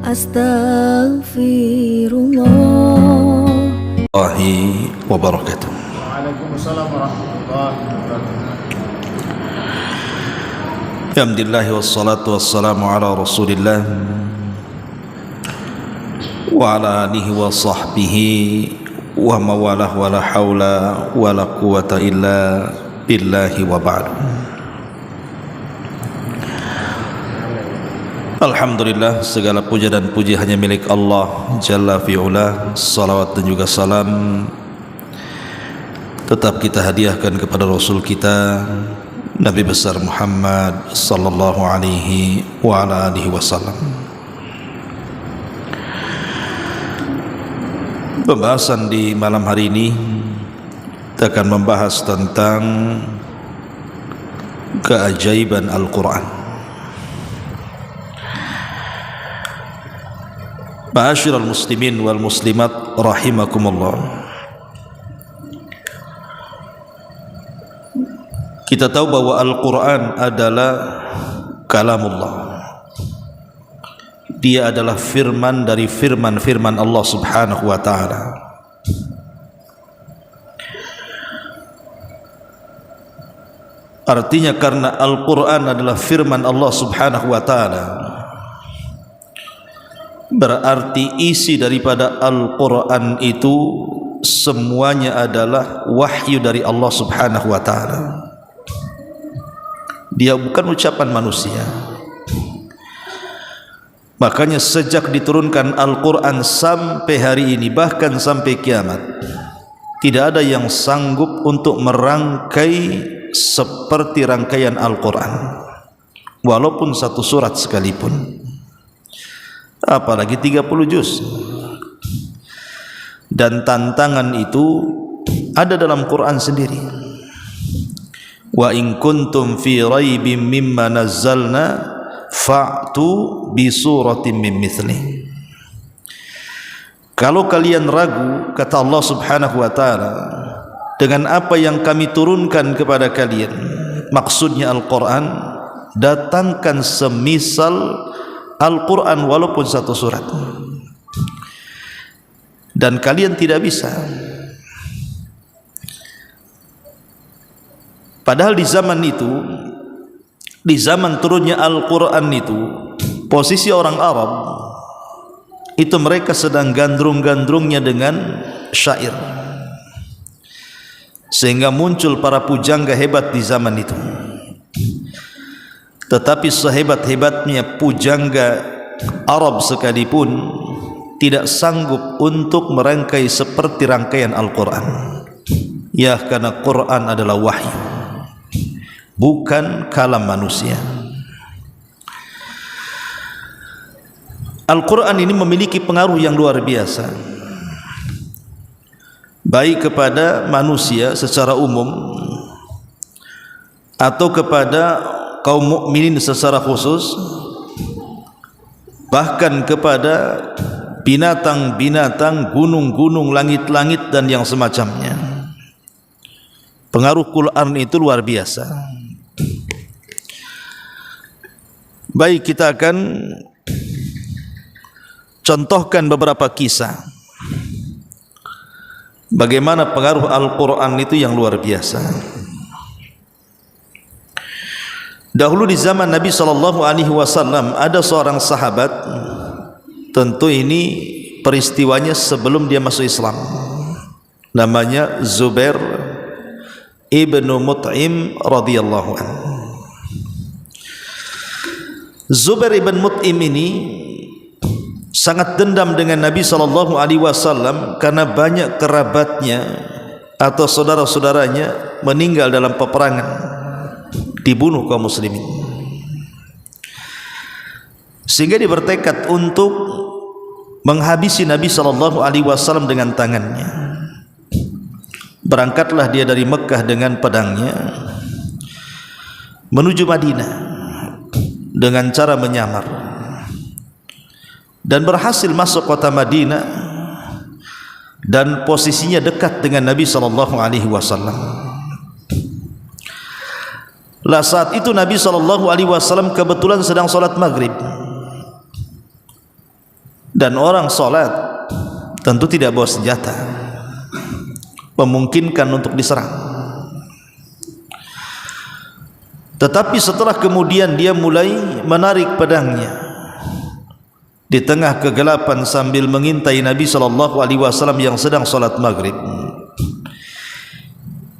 Astaghfirullah wabarakatuh. Waalaikumsalam warahmatullahi wabarakatuh. Alhamdulillah wassalatu wassalamu ala Rasulillah wa ala alihi wa sahbihi wa mawalah wa la hawla wa la quwata illa billahi wa ba'du. Alhamdulillah, segala puja dan puji hanya milik Allah Jalla fi'ula. Salawat dan juga salam tetap kita hadiahkan kepada Rasul kita Nabi besar Muhammad sallallahu alaihi wa ala alihi wasallam. Pembahasan di malam hari ini kita akan membahas tentang keajaiban Al-Quran. Ma'asyiral muslimin wal muslimat rahimakumullah. Kita tahu bahwa Al-Quran adalah kalamullah. Dia adalah firman dari firman-firman Allah subhanahu wa ta'ala. Artinya karena Al-Quran adalah firman Allah subhanahu wa ta'ala, berarti isi daripada Al-Quran itu semuanya adalah wahyu dari Allah subhanahu wa ta'ala. Dia bukan ucapan manusia. Makanya sejak diturunkan Al-Quran sampai hari ini, bahkan sampai kiamat, tidak ada yang sanggup untuk merangkai seperti rangkaian Al-Quran, walaupun satu surat sekalipun, apalagi 30 juz. Dan tantangan itu ada dalam Quran sendiri. Wa in kuntum fi raibim mimma nazzalna fa'tu bi suratin min mithli. Kalau kalian ragu, kata Allah subhanahu wa ta'ala, dengan apa yang kami turunkan kepada kalian, maksudnya Al-Quran, datangkan semisal Al-Quran walaupun satu surat. Dan kalian tidak bisa. Padahal di zaman itu, di zaman turunnya Al-Quran itu, posisi orang Arab itu mereka sedang gandrung-gandrungnya dengan syair, sehingga muncul para pujangga hebat di zaman itu. Tetapi sehebat-hebatnya pujangga Arab sekalipun tidak sanggup untuk merangkai seperti rangkaian Al-Quran. Ya, karena Quran adalah wahyu, bukan kalam manusia. Al-Quran ini memiliki pengaruh yang luar biasa, baik kepada manusia secara umum atau kepada kaum mukminin secara khusus, bahkan kepada binatang-binatang, gunung-gunung, langit-langit dan yang semacamnya. Pengaruh Quran itu luar biasa. Baik, kita akan contohkan beberapa kisah bagaimana pengaruh Al-Quran itu yang luar biasa. Dahulu di zaman Nabi SAW ada seorang sahabat, tentu ini peristiwanya sebelum dia masuk Islam, namanya Zubair ibnu Mut'im radhiyallahu anhu. Zubair ibn Mut'im ini sangat dendam dengan Nabi SAW karena banyak kerabatnya atau saudara-saudaranya meninggal dalam peperangan, dibunuh kaum muslimin, sehingga dia bertekad untuk menghabisi Nabi SAW dengan tangannya. Berangkatlah dia dari Mekah dengan pedangnya menuju Madinah dengan cara menyamar, dan berhasil masuk kota Madinah dan posisinya dekat dengan Nabi SAW. Lah saat itu Nabi SAW kebetulan sedang sholat maghrib. Dan orang salat tentu tidak bawa senjata, memungkinkan untuk diserang. Tetapi setelah kemudian dia mulai menarik pedangnya di tengah kegelapan sambil mengintai Nabi SAW yang sedang salat maghrib,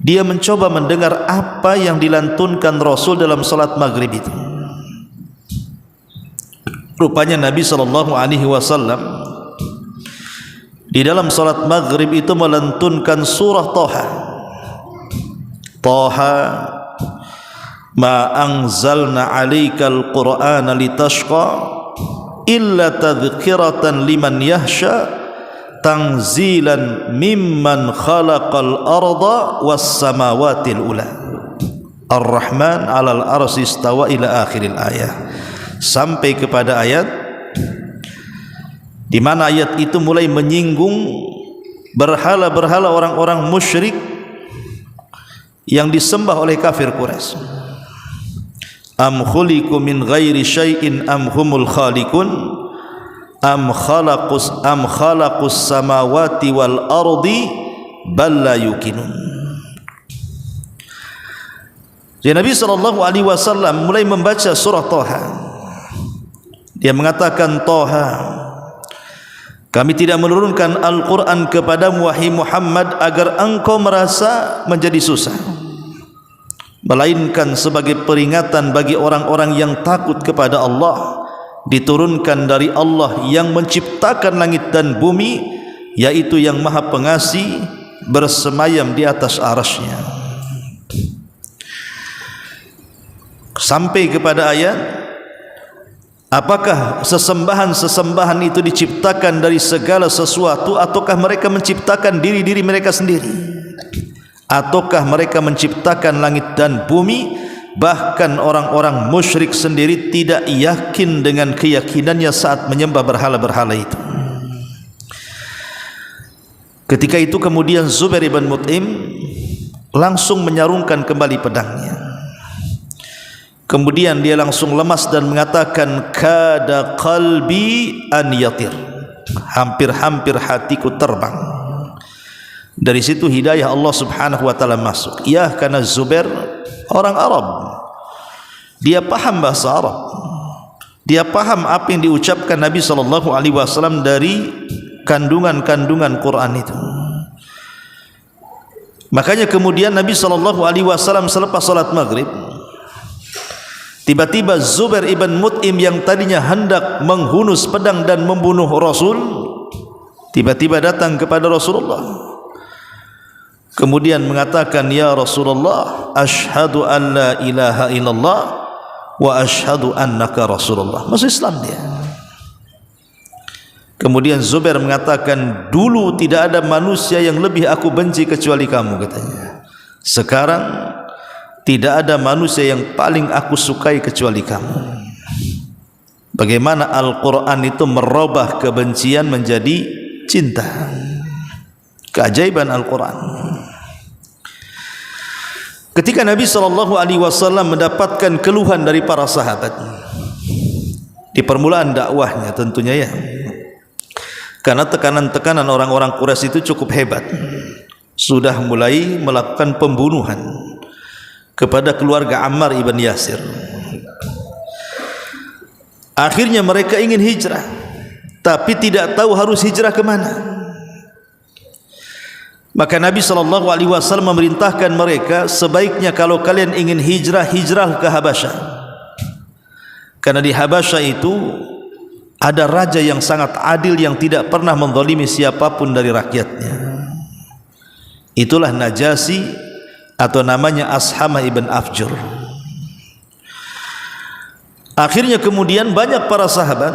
dia mencoba mendengar apa yang dilantunkan Rasul dalam salat maghrib itu. Rupanya Nabi SAW di dalam salat maghrib itu melantunkan surah Thaha. Thaha ma anzalna 'alaikal qur'ana litashqa illa tadhkiratan liman yahsha tanzilan mimman khalaqal arda was samawatil ula ar-rahman 'alal arsy istawa ila akhiril ayah, sampai kepada ayat di mana ayat itu mulai menyinggung berhala-berhala orang-orang musyrik yang disembah oleh kafir Quraisy. Am khuliqu min ghairi syai'in am humul khaliqun am khalaqus samawati wal ardi bal la yuqinun. Jadi Nabi SAW mulai membaca surah Thaha. Dia mengatakan, Thaha, kami tidak menurunkan Al-Quran kepadamu wahai Muhammad agar engkau merasa menjadi susah, melainkan sebagai peringatan bagi orang-orang yang takut kepada Allah, diturunkan dari Allah yang menciptakan langit dan bumi, yaitu yang maha pengasih, bersemayam di atas arasy-Nya. Sampai kepada ayat, apakah sesembahan-sesembahan itu diciptakan dari segala sesuatu, ataukah mereka menciptakan diri-diri mereka sendiri, ataukah mereka menciptakan langit dan bumi? Bahkan orang-orang musyrik sendiri tidak yakin dengan keyakinannya saat menyembah berhala-berhala itu. Ketika itu kemudian Zubair ibn Mut'im langsung menyarungkan kembali pedangnya. Kemudian dia langsung lemas dan mengatakan, kada qalbi an yatir, hampir-hampir hatiku terbang. Dari situ hidayah Allah Subhanahu wa taala masuk. Ya, karena Zubair orang Arab, dia paham bahasa Arab, dia paham apa yang diucapkan Nabi SAW dari kandungan-kandungan Quran itu. Makanya kemudian Nabi SAW selepas salat maghrib, tiba-tiba Zubair ibn Mut'im yang tadinya hendak menghunus pedang dan membunuh Rasul, tiba-tiba datang kepada Rasulullah, kemudian mengatakan, ya Rasulullah, asyhadu an la ilaha illallah wa asyhadu annaka Rasulullah. Masuk Islam dia. Kemudian Zubair mengatakan, dulu tidak ada manusia yang lebih aku benci kecuali kamu, katanya. Sekarang tidak ada manusia yang paling aku sukai kecuali kamu. Bagaimana Al-Quran itu merubah kebencian menjadi cinta. Keajaiban Al-Quran. Ketika Nabi SAW mendapatkan keluhan dari para sahabat di permulaan dakwahnya tentunya ya, karena tekanan-tekanan orang-orang Quraisy itu cukup hebat, sudah mulai melakukan pembunuhan kepada keluarga Ammar ibn Yasir. Akhirnya mereka ingin hijrah, tapi tidak tahu harus hijrah ke mana. Maka Nabi SAW memerintahkan mereka, sebaiknya kalau kalian ingin hijrah, hijrah ke Habasyah. Karena di Habasyah itu ada raja yang sangat adil, yang tidak pernah menzalimi siapapun dari rakyatnya. Itulah Najasyi, atau namanya Ashamah ibn Afjur. Akhirnya kemudian banyak para sahabat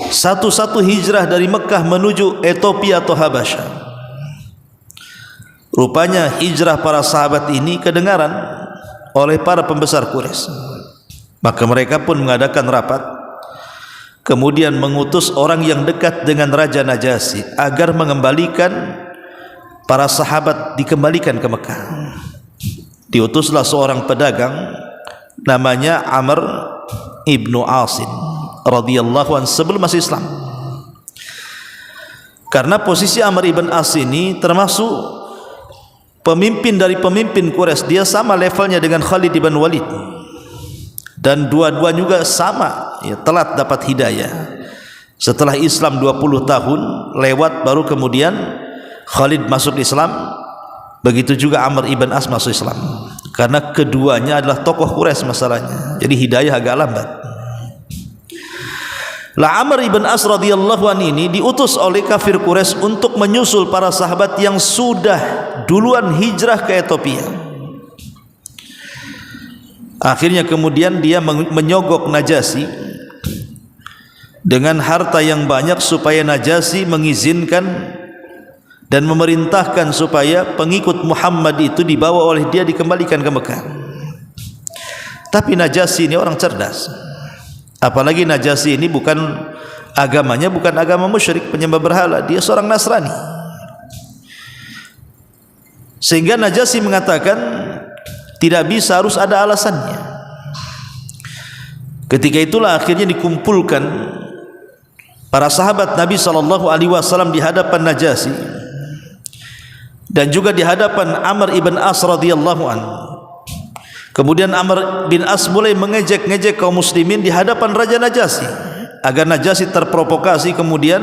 satu-satu hijrah dari Mekah menuju Ethiopia atau Habasyah. Rupanya hijrah para sahabat ini kedengaran oleh para pembesar Quraisy. Maka mereka pun mengadakan rapat, kemudian mengutus orang yang dekat dengan Raja Najasyi agar mengembalikan para sahabat, dikembalikan ke Mekah. Diutuslah seorang pedagang namanya Amr ibnu Asim radhiyallahu anhu sebelum masuk Islam. Karena posisi Amr ibn As ini termasuk pemimpin dari pemimpin Quraisy. Dia sama levelnya dengan Khalid ibn Walid, dan dua-dua juga sama ya, telat dapat hidayah. Setelah Islam 20 tahun lewat, baru kemudian Khalid masuk Islam. Begitu juga Amr ibn As masuk Islam, karena keduanya adalah tokoh Quraisy masalahnya. Jadi hidayah agak lambat. Lah Amr ibn As radhiyallahu anhu ini diutus oleh kafir Quraisy untuk menyusul para sahabat yang sudah duluan hijrah ke Ethiopia. Akhirnya kemudian dia menyogok Najasyi dengan harta yang banyak supaya Najasyi mengizinkan dan memerintahkan supaya pengikut Muhammad itu dibawa oleh dia dikembalikan ke Mekah. Tapi Najasyi ini orang cerdas. Apalagi Najasyi ini bukan agamanya, bukan agama musyrik penyembah berhala, dia seorang Nasrani. Sehingga Najasyi mengatakan tidak bisa, harus ada alasannya. Ketika itulah akhirnya dikumpulkan para sahabat Nabi SAW di hadapan Najasyi, dan juga di hadapan Amr ibn As radhiyallahu anhu. Kemudian Amr bin As mulai mengejek-ngejek kaum muslimin di hadapan Raja Najasyi, agar Najasyi terprovokasi, kemudian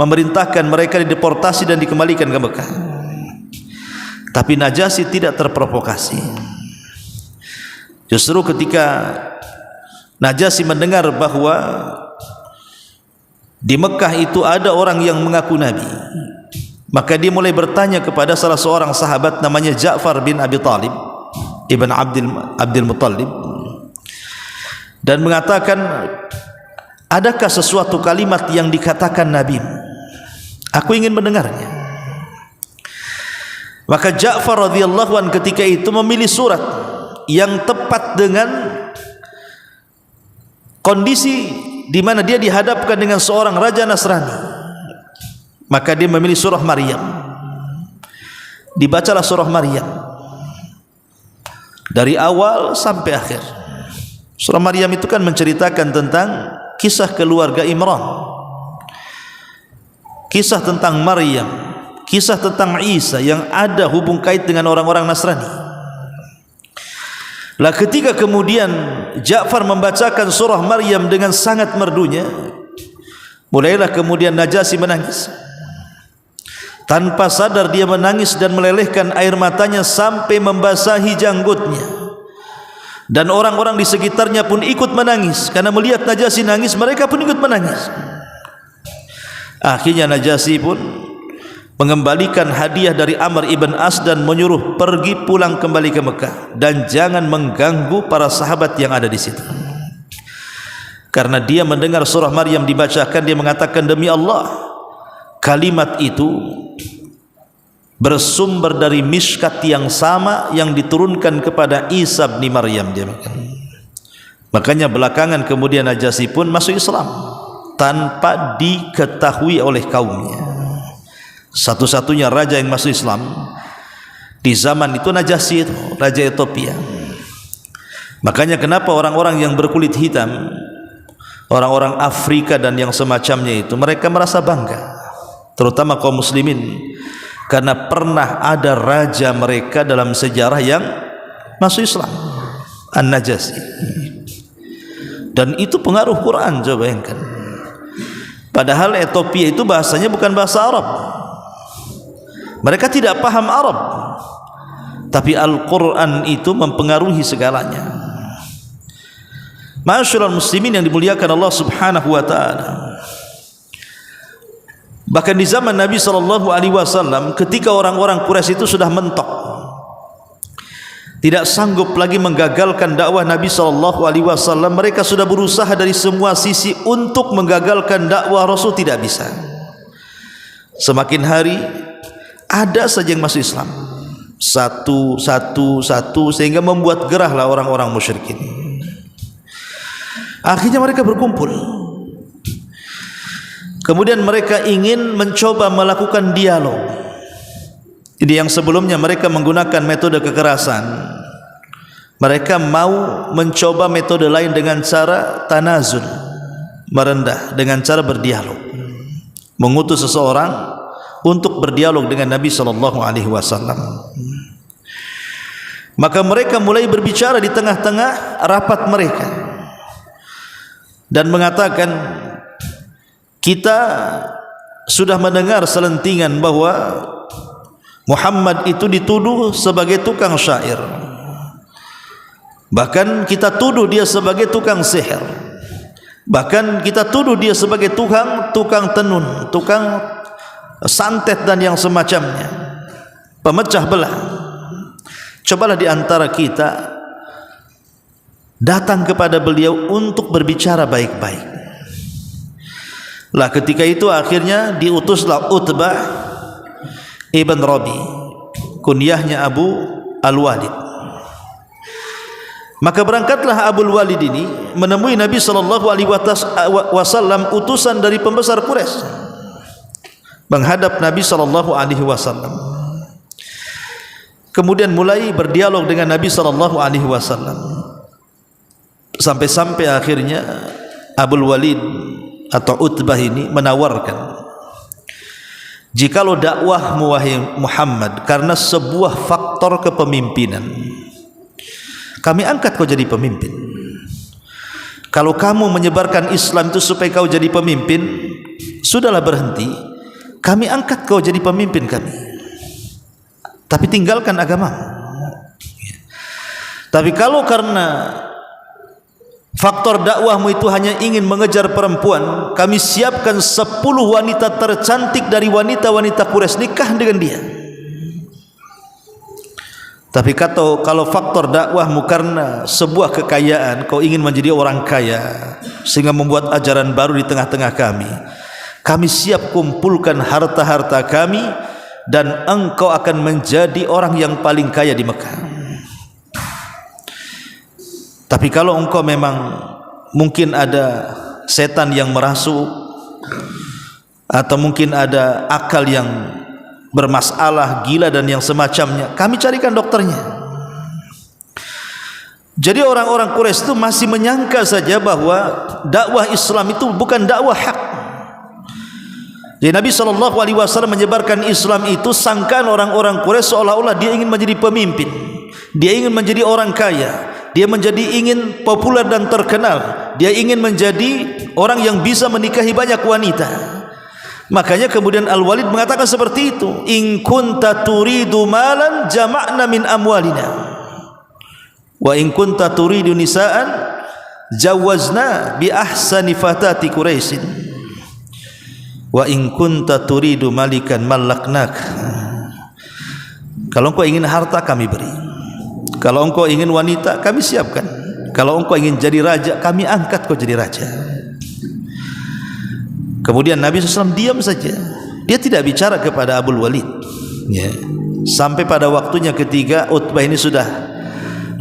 memerintahkan mereka dideportasi dan dikembalikan ke Mekah. Tapi Najasyi tidak terprovokasi. Justru ketika Najasyi mendengar bahwa di Mekah itu ada orang yang mengaku Nabi, maka dia mulai bertanya kepada salah seorang sahabat namanya Ja'far bin Abi Talib ibn Abdul Muttalib, dan mengatakan, adakah sesuatu kalimat yang dikatakan Nabi? Aku ingin mendengarnya. Maka Ja'far radhiyallahu anhu ketika itu memilih surat yang tepat dengan kondisi di mana dia dihadapkan dengan seorang raja Nasrani. Maka dia memilih surah Maryam. Dibacalah surah Maryam dari awal sampai akhir. Surah Maryam itu kan menceritakan tentang kisah keluarga Imran, kisah tentang Maryam, kisah tentang Isa yang ada hubung kait dengan orang-orang Nasrani. Lah ketika kemudian Ja'far membacakan surah Maryam dengan sangat merdunya, mulailah kemudian Najasyi menangis. Tanpa sadar dia menangis dan melelehkan air matanya sampai membasahi janggutnya. Dan orang-orang di sekitarnya pun ikut menangis, karena melihat Najasyi nangis, mereka pun ikut menangis. Akhirnya Najasyi pun mengembalikan hadiah dari Amr ibn As dan menyuruh pergi pulang kembali ke Mekah, dan jangan mengganggu para sahabat yang ada di situ. Karena dia mendengar surah Maryam dibacakan, dia mengatakan, demi Allah, kalimat itu bersumber dari miskat yang sama yang diturunkan kepada Isa bin Maryam. Makanya belakangan kemudian Najasyi pun masuk Islam tanpa diketahui oleh kaumnya. Satu-satunya raja yang masuk Islam di zaman itu Najasyi, itu raja Ethiopia. Makanya kenapa orang-orang yang berkulit hitam, orang-orang Afrika dan yang semacamnya itu, mereka merasa bangga, terutama kaum muslimin, karena pernah ada raja mereka dalam sejarah yang masuk Islam, An-Najasyi. Dan itu pengaruh Quran, coba bayangkan. Padahal Ethiopia itu bahasanya bukan bahasa Arab, mereka tidak paham Arab, tapi Al-Quran itu mempengaruhi segalanya. Ma'asyiral muslimin yang dimuliakan Allah subhanahu wa ta'ala, bahkan di zaman Nabi SAW, ketika orang-orang Quraisy itu sudah mentok, tidak sanggup lagi menggagalkan dakwah Nabi SAW, mereka sudah berusaha dari semua sisi untuk menggagalkan dakwah Rasul, tidak bisa. Semakin hari ada saja yang masuk Islam, satu, sehingga membuat gerahlah orang-orang musyrikin. Akhirnya mereka berkumpul. Kemudian mereka ingin mencoba melakukan dialog. Jadi yang sebelumnya mereka menggunakan metode kekerasan, mereka mau mencoba metode lain dengan cara tanazul, merendah, dengan cara berdialog. Mengutus seseorang untuk berdialog dengan Nabi sallallahu alaihi wasallam. Maka mereka mulai berbicara di tengah-tengah rapat mereka dan mengatakan, kita sudah mendengar selentingan bahwa Muhammad itu dituduh sebagai tukang syair. Bahkan kita tuduh dia sebagai tukang sihir. Bahkan kita tuduh dia sebagai tukang tenun, tukang santet dan yang semacamnya, pemecah belah. Cobalah di antara kita datang kepada beliau untuk berbicara baik-baik. Lah ketika itu akhirnya diutuslah Utbah ibn Rabi, kunyahnya Abu Al-Walid. Maka berangkatlah Abu Al-Walid ini menemui Nabi sallallahu alaihi wasallam, utusan dari pembesar Quraisy, menghadap Nabi sallallahu alaihi wasallam. Kemudian mulai berdialog dengan Nabi sallallahu alaihi wasallam. Sampai-sampai akhirnya Abu Al-Walid atau Utbah ini menawarkan, jikalau dakwahmu wahai Muhammad karena sebuah faktor kepemimpinan, kami angkat kau jadi pemimpin. Kalau kamu menyebarkan Islam itu supaya kau jadi pemimpin, sudahlah berhenti, kami angkat kau jadi pemimpin kami, tapi tinggalkan agama. Tapi kalau karena faktor dakwahmu itu hanya ingin mengejar perempuan, kami siapkan 10 wanita tercantik dari wanita-wanita Quraisy, nikah dengan dia. Tapi kalau faktor dakwahmu karena sebuah kekayaan, kau ingin menjadi orang kaya sehingga membuat ajaran baru di tengah-tengah kami siap kumpulkan harta-harta kami dan engkau akan menjadi orang yang paling kaya di Mekah. Tapi kalau engkau memang mungkin ada setan yang merasuk, atau mungkin ada akal yang bermasalah, gila dan yang semacamnya, kami carikan dokternya. Jadi orang-orang Quraisy itu masih menyangka saja bahwa dakwah Islam itu bukan dakwah hak. Jadi Nabi SAW menyebarkan Islam itu, sangkaan orang-orang Quraisy seolah-olah dia ingin menjadi pemimpin, dia ingin menjadi orang kaya, dia ingin populer dan terkenal, dia ingin menjadi orang yang bisa menikahi banyak wanita. Makanya kemudian Al-Walid mengatakan seperti itu, in kunta turidu malan jama'na min amwalina wa in kunta turidu nisaan jawazna bi ahsani fatati Quraisyin wa in kunta turidu malikan malaknak. Kalau engkau ingin harta kami beri, kalau engkau ingin wanita kami siapkan, kalau engkau ingin jadi raja kami angkat kau jadi raja. Kemudian Nabi SAW diam saja, dia tidak bicara kepada Abu Walid, ya. Sampai pada waktunya ketiga Utbah ini sudah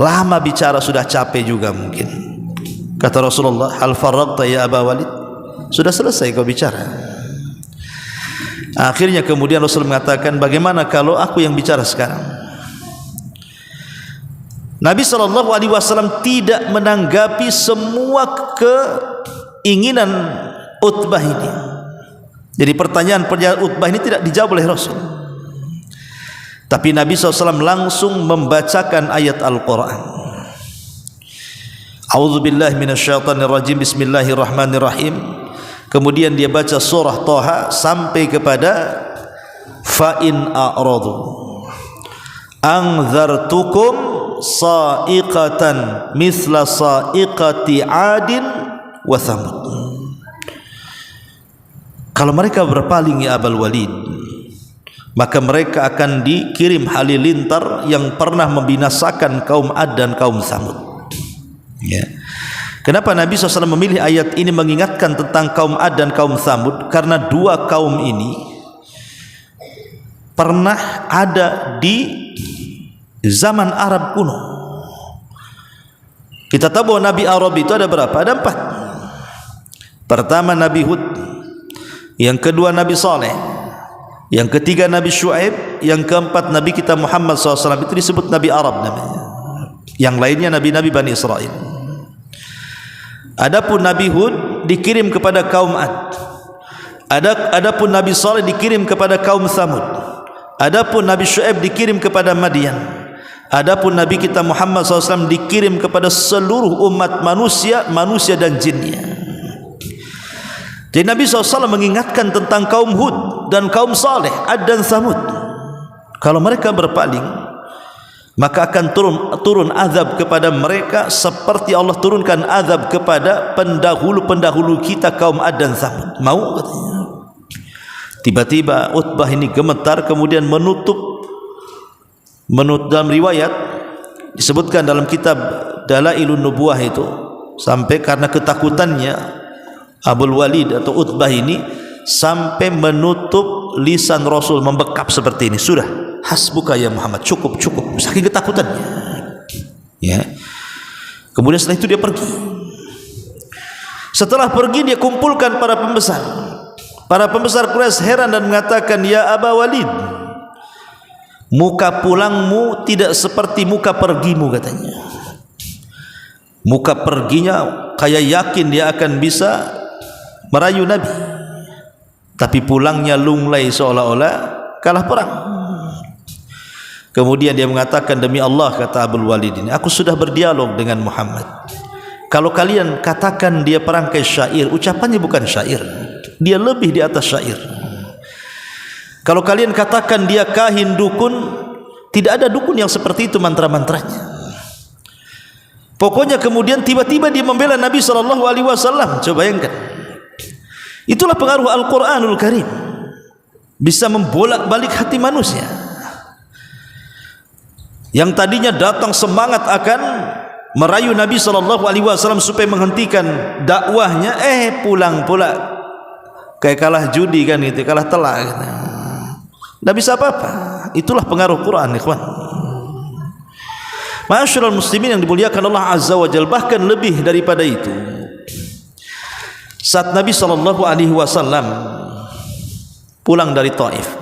lama bicara, sudah capek juga mungkin. Kata Rasulullah, hal faragta ya Abu Walid, sudah selesai kau bicara. Akhirnya kemudian Rasul mengatakan, bagaimana kalau aku yang bicara sekarang? Nabi SAW tidak menanggapi semua keinginan Utbah ini. Jadi pertanyaan Utbah ini tidak dijawab oleh Rasul. Tapi Nabi SAW langsung membacakan ayat Al-Quran. A'udzubillahi minasyaitonirrajim, bismillahirrahmanirrahim. Kemudian dia baca surah Thaha sampai kepada fa in a'radu anzartukum sa'iqatan mithla sa'iqati 'adin wa thamud. Kalau mereka berpaling ya Abul Walid, maka mereka akan dikirim halilintar yang pernah membinasakan kaum Ad dan kaum Thamud. Ya. Kenapa Nabi SAW memilih ayat ini mengingatkan tentang kaum Ad dan kaum Thamud? Karena dua kaum ini pernah ada di zaman Arab kuno. Kita tahu bahwa Nabi Arab itu ada berapa? Ada 4. Pertama Nabi Hud, yang kedua Nabi Saleh, yang ketiga Nabi Syuaib, yang keempat Nabi kita Muhammad SAW. Itu disebut Nabi Arab namanya. Yang lainnya Nabi-Nabi Bani Israel. Adapun Nabi Hud dikirim kepada kaum Ad. Adapun Nabi Saleh dikirim kepada kaum Tsamud. Adapun Nabi Syuaib dikirim kepada Madian. Adapun Nabi kita Muhammad SAW dikirim kepada seluruh umat manusia dan jinnya. Jadi Nabi SAW mengingatkan tentang kaum Hud dan kaum Saleh, Ad dan Tsamud. Kalau mereka berpaling, maka akan turun azab kepada mereka seperti Allah turunkan azab kepada pendahulu-pendahulu kita kaum Ad dan Tsamud. Mau katanya. Tiba-tiba Utbah ini gemetar, kemudian menutup dalam riwayat disebutkan dalam kitab Dalailun Nubuwah itu, sampai karena ketakutannya Abul Walid atau Utbah ini sampai menutup lisan Rasul, membekap seperti ini. Sudah, hasbuka ya Muhammad, cukup, saking ketakutannya. Ya. Kemudian setelah itu dia pergi. Setelah pergi dia kumpulkan para pembesar. Para pembesar Quraisy heran dan mengatakan, ya Aba Walid, muka pulangmu tidak seperti muka pergimu, katanya. Muka perginya kayak yakin dia akan bisa merayu Nabi, tapi pulangnya lunglai seolah-olah kalah perang. Kemudian dia mengatakan, demi Allah, kata Abul Walid ini, aku sudah berdialog dengan Muhammad. Kalau kalian katakan dia perangkai syair, ucapannya bukan syair, dia lebih di atas syair. Kalau kalian katakan dia kahin, dukun, tidak ada dukun yang seperti itu mantra-mantranya. Pokoknya kemudian tiba-tiba dia membela Nabi SAW. Coba bayangkan, itulah pengaruh Al-Quranul Karim, bisa membolak-balik hati manusia yang tadinya datang semangat akan merayu Nabi SAW supaya menghentikan dakwahnya, pulang pula kayak kalah judi kan, gitu, kalah telak gitu. Tidak bisa apa-apa. Itulah pengaruh Quran, ikhwan. Ma'asyiral muslimin yang dimuliakan Allah Azza wa Jalla. Bahkan lebih daripada itu, saat Nabi SAW pulang dari Taif,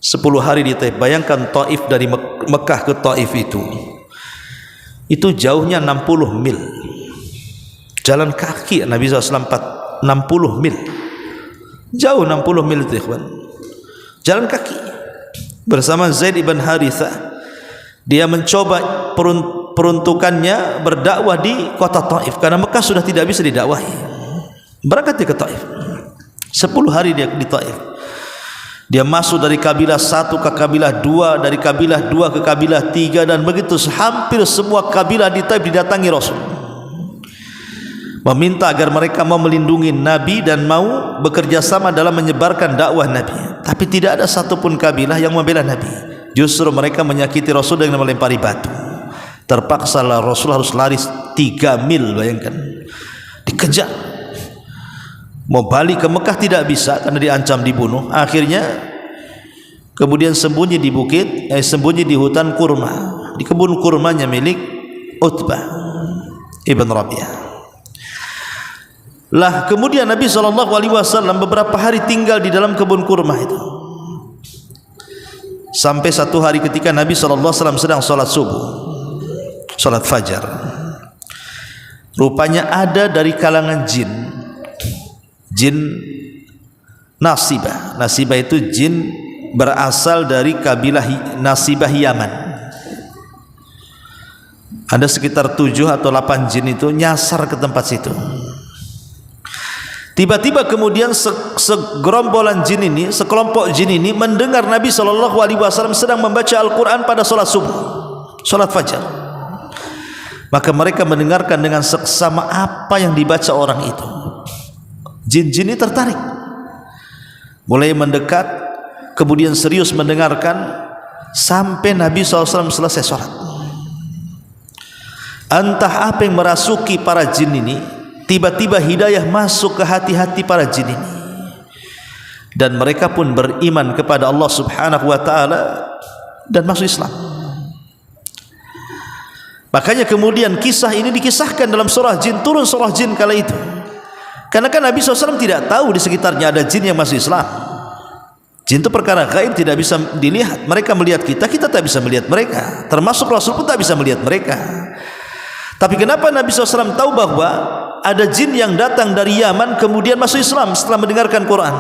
10 hari di Taif. Bayangkan Taif, dari Mekah ke Taif itu jauhnya 60 mil. Jalan kaki Nabi SAW 60 mil. Jauh 60 mil itu, ikhwan. Jalan kaki bersama Zaid ibn Harithah. Dia mencoba peruntukannya berdakwah di kota Taif, karena Mekah sudah tidak bisa didakwahi. Berangkat dia ke Taif, 10 hari dia di Taif. Dia masuk dari kabilah 1 ke kabilah 2, dari kabilah 2 ke kabilah 3, dan begitu hampir semua kabilah di Taif didatangi Rasul, meminta agar mereka mau melindungi Nabi dan mau bekerja sama dalam menyebarkan dakwah Nabi. Tapi tidak ada satupun kabilah yang membela Nabi. Justru mereka menyakiti Rasul dengan melempari batu. Terpaksalah Rasul harus lari 3 mil, bayangkan. Dikejar. Mau balik ke Mekah tidak bisa karena diancam dibunuh. Akhirnya kemudian sembunyi di bukit, sembunyi di hutan kurma, di kebun kurmanya milik Utbah ibn Rabi'ah. Lah kemudian Nabi SAW beberapa hari tinggal di dalam kebun kurma itu, sampai satu hari ketika Nabi SAW sedang sholat subuh, sholat fajar, rupanya ada dari kalangan jin Nasibah. Nasibah itu jin berasal dari kabilah Nasibah Yaman. Ada sekitar 7 atau 8 jin itu nyasar ke tempat situ. Tiba-tiba kemudian segerombolan jin ini, sekelompok jin ini mendengar Nabi SAW sedang membaca Al-Quran pada sholat subuh, sholat fajar. Maka mereka mendengarkan dengan seksama apa yang dibaca orang itu. Jin-jin ini tertarik, mulai mendekat, kemudian serius mendengarkan sampai Nabi SAW selesai sholat. Entah apa yang merasuki para jin ini, tiba-tiba hidayah masuk ke hati-hati para jin ini, dan mereka pun beriman kepada Allah Subhanahu wa ta'ala dan masuk Islam. Makanya kemudian kisah ini dikisahkan dalam surah jin, turun surah jin kala itu. Karena kan Nabi SAW tidak tahu di sekitarnya ada jin yang masuk Islam. Jin itu perkara gaib, tidak bisa dilihat. Mereka melihat kita, kita tak bisa melihat mereka. Termasuk Rasul pun tak bisa melihat mereka. Tapi kenapa Nabi SAW tahu bahwa ada jin yang datang dari Yaman kemudian masuk Islam setelah mendengarkan Quran.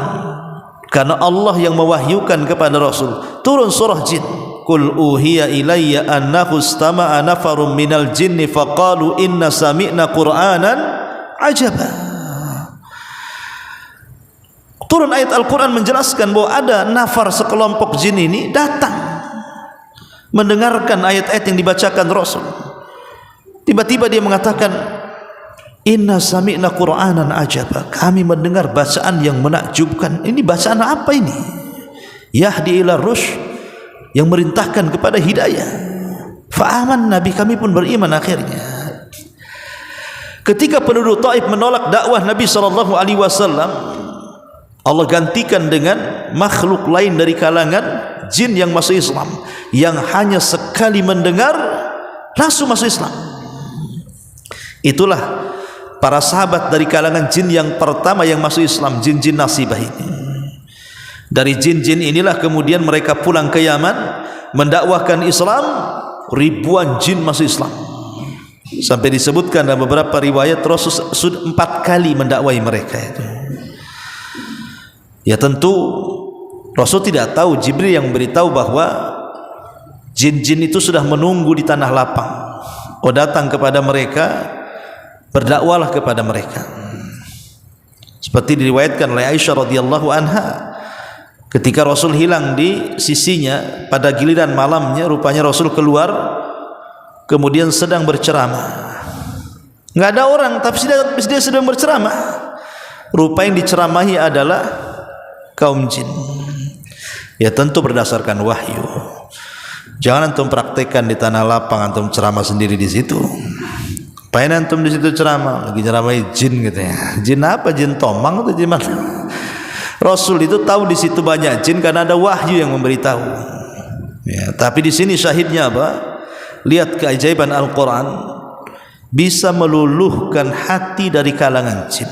Karena Allah yang mewahyukan kepada Rasul. Turun surah jin. Qul uhiya ilayya annahu istama'a nafarum minal jinni faqalu inna sami'na Qur'anan ajaba. Turun ayat Al-Quran menjelaskan bahwa ada nafar sekelompok jin ini datang mendengarkan ayat-ayat yang dibacakan Rasul. Tiba-tiba dia mengatakan, inna sami'na Qur'anan ajaba. Kami mendengar bacaan yang menakjubkan. Ini bacaan apa ini? Yahdi ila rusyd, yang merintahkan kepada hidayah. Fa'aman, Nabi kami pun beriman akhirnya. Ketika penduduk Taif menolak dakwah Nabi SAW, Allah gantikan dengan makhluk lain dari kalangan jin yang masuk Islam, yang hanya sekali mendengar langsung masuk Islam. Itulah para sahabat dari kalangan jin yang pertama yang masuk Islam, jin-jin nasibah ini. Dari jin-jin inilah kemudian mereka pulang ke Yaman mendakwahkan Islam, ribuan jin masuk Islam. Sampai disebutkan dalam beberapa riwayat Rasul sudah 4 kali mendakwai mereka itu. Ya tentu Rasul tidak tahu, Jibril yang memberitahu bahwa jin-jin itu sudah menunggu di tanah lapang. Oh, datang kepada mereka, berdakwalah kepada mereka. Seperti diriwayatkan oleh Aisyah radhiyallahu anha, ketika Rasul hilang di sisinya pada giliran malamnya, rupanya Rasul keluar kemudian sedang berceramah. Enggak ada orang, tapi dia sedang berceramah. Rupa yang diceramahi adalah kaum jin. Ya tentu berdasarkan wahyu. Jangan antum praktekkan di tanah lapang, antum ceramah sendiri di situ. Pain antum di situ ceramah, lagi ceramahi jin gitu ya. Jin apa? Jin tomang atau jin mana? Rasul itu tahu di situ banyak jin karena ada wahyu yang memberitahu. Ya, tapi di sini syahidnya apa? Lihat keajaiban Al-Quran bisa meluluhkan hati dari kalangan jin.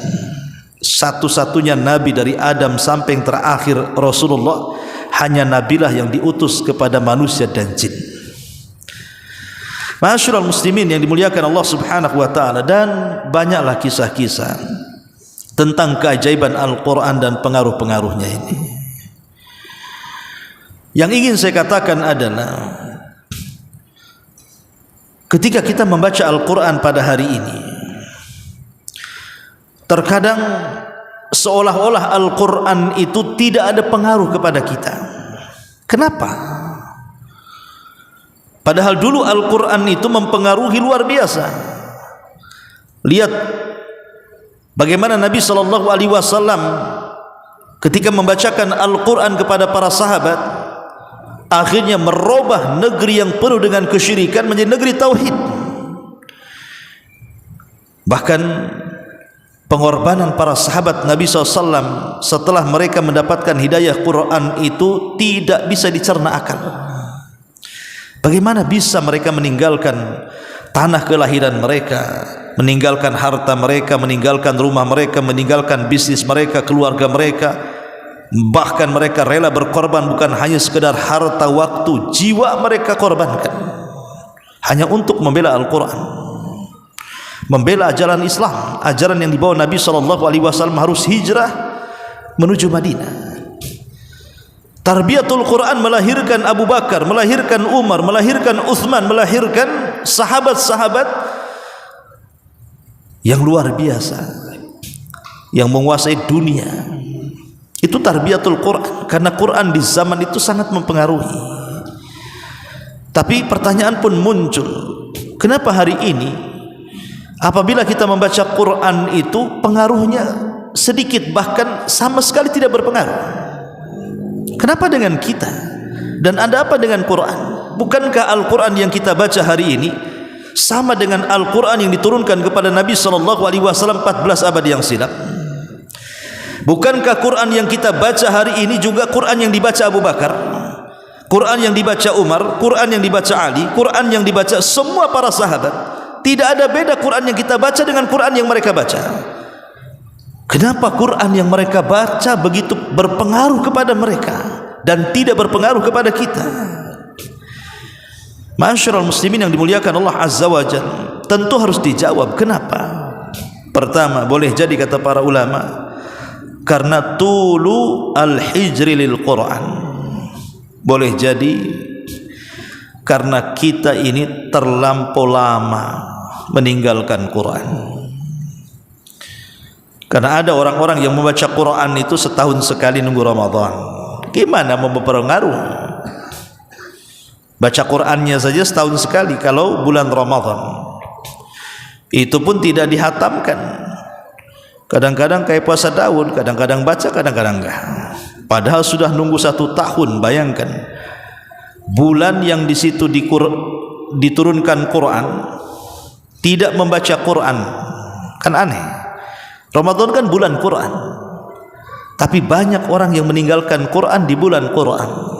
Satu-satunya nabi dari Adam sampai yang terakhir Rasulullah, hanya nabilah yang diutus kepada manusia dan jin. Ma'asyiral muslimin yang dimuliakan Allah Subhanahu wa taala, dan banyaklah kisah-kisah tentang keajaiban Al-Quran dan pengaruh-pengaruhnya ini. Yang ingin saya katakan adalah, ketika kita membaca Al-Quran pada hari ini, terkadang seolah-olah Al-Quran itu tidak ada pengaruh kepada kita. Kenapa? Padahal dulu Al-Quran itu mempengaruhi luar biasa. Lihat bagaimana Nabi SAW ketika membacakan Al-Quran kepada para sahabat, akhirnya merubah negeri yang penuh dengan kesyirikan menjadi negeri tauhid. Bahkan pengorbanan para sahabat Nabi SAW setelah mereka mendapatkan hidayah Quran itu tidak bisa dicerna akal. Bagaimana bisa mereka meninggalkan tanah kelahiran mereka, meninggalkan harta mereka, meninggalkan rumah mereka, meninggalkan bisnis mereka, keluarga mereka, bahkan mereka rela berkorban bukan hanya sekedar harta, waktu, jiwa mereka korbankan hanya untuk membela Al-Quran, membela ajaran Islam, ajaran yang dibawa Nabi SAW harus hijrah menuju Madinah. Tarbiyatul Quran melahirkan Abu Bakar, melahirkan Umar, melahirkan Uthman, melahirkan sahabat-sahabat yang luar biasa, yang menguasai dunia. Itu tarbiyatul Quran, karena Quran di zaman itu sangat mempengaruhi. Tapi pertanyaan pun muncul, kenapa hari ini apabila kita membaca Quran itu pengaruhnya sedikit, bahkan sama sekali tidak berpengaruh? Kenapa dengan kita? Dan ada apa dengan Quran? Bukankah Al-Quran yang kita baca hari ini sama dengan Al-Quran yang diturunkan kepada Nabi SAW 14 abad yang silam? Bukankah Quran yang kita baca hari ini juga Quran yang dibaca Abu Bakar, Quran yang dibaca Umar, Quran yang dibaca Ali, Quran yang dibaca semua para sahabat? Tidak ada beda Quran yang kita baca dengan Quran yang mereka baca. Kenapa Quran yang mereka baca begitu berpengaruh kepada mereka dan tidak berpengaruh kepada kita? Ma'asyiral muslimin yang dimuliakan Allah Azza wa Jalla, tentu harus dijawab kenapa. Pertama, boleh jadi kata para ulama karena tulu al-hijri lil Quran. Boleh jadi karena kita ini terlampau lama meninggalkan Quran. Karena ada orang-orang yang membaca Quran itu setahun sekali nunggu Ramadan. Gimana mau berpengaruh? Baca Qurannya saja setahun sekali kalau bulan Ramadan. Itu pun tidak dihatamkan. Kadang-kadang kayak puasa Daud, kadang-kadang baca, kadang-kadang enggak. Padahal sudah nunggu 1 tahun. Bayangkan bulan yang di situ diturunkan Quran tidak membaca Quran, kan aneh. Ramadan kan bulan Quran, tapi banyak orang yang meninggalkan Quran di bulan Quran.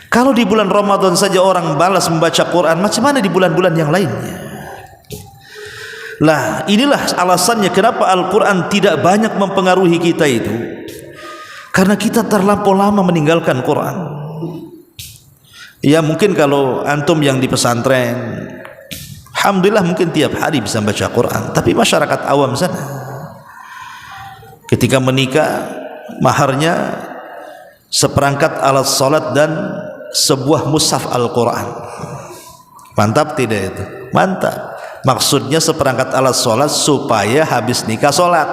Kalau di bulan Ramadan saja orang balas membaca Quran, macam mana di bulan-bulan yang lainnya? Lah, inilah alasannya kenapa Al-Quran tidak banyak mempengaruhi kita itu, karena kita terlampau lama meninggalkan Quran. Ya mungkin kalau antum yang di pesantren, alhamdulillah mungkin tiap hari bisa baca Quran. Tapi masyarakat awam sana, ketika menikah maharnya seperangkat alat salat dan sebuah mushaf Al-Quran. Mantap tidak itu? Mantap. Maksudnya seperangkat alat salat supaya habis nikah salat,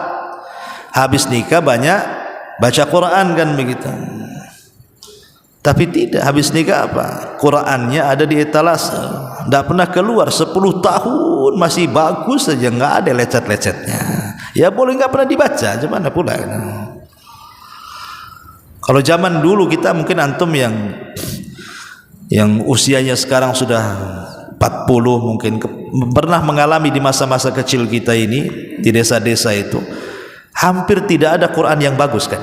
habis nikah banyak baca Quran, kan begitu. Tapi tidak, habis nikah apa? Qurannya ada di etalase, tidak pernah keluar 10 tahun masih bagus saja, nggak ada lecet-lecetnya. Ya boleh nggak pernah dibaca, gimana pula? Kalau zaman dulu kita mungkin antum yang usianya sekarang sudah 40 mungkin pernah mengalami di masa-masa kecil kita ini di desa-desa itu hampir tidak ada Quran yang bagus, kan?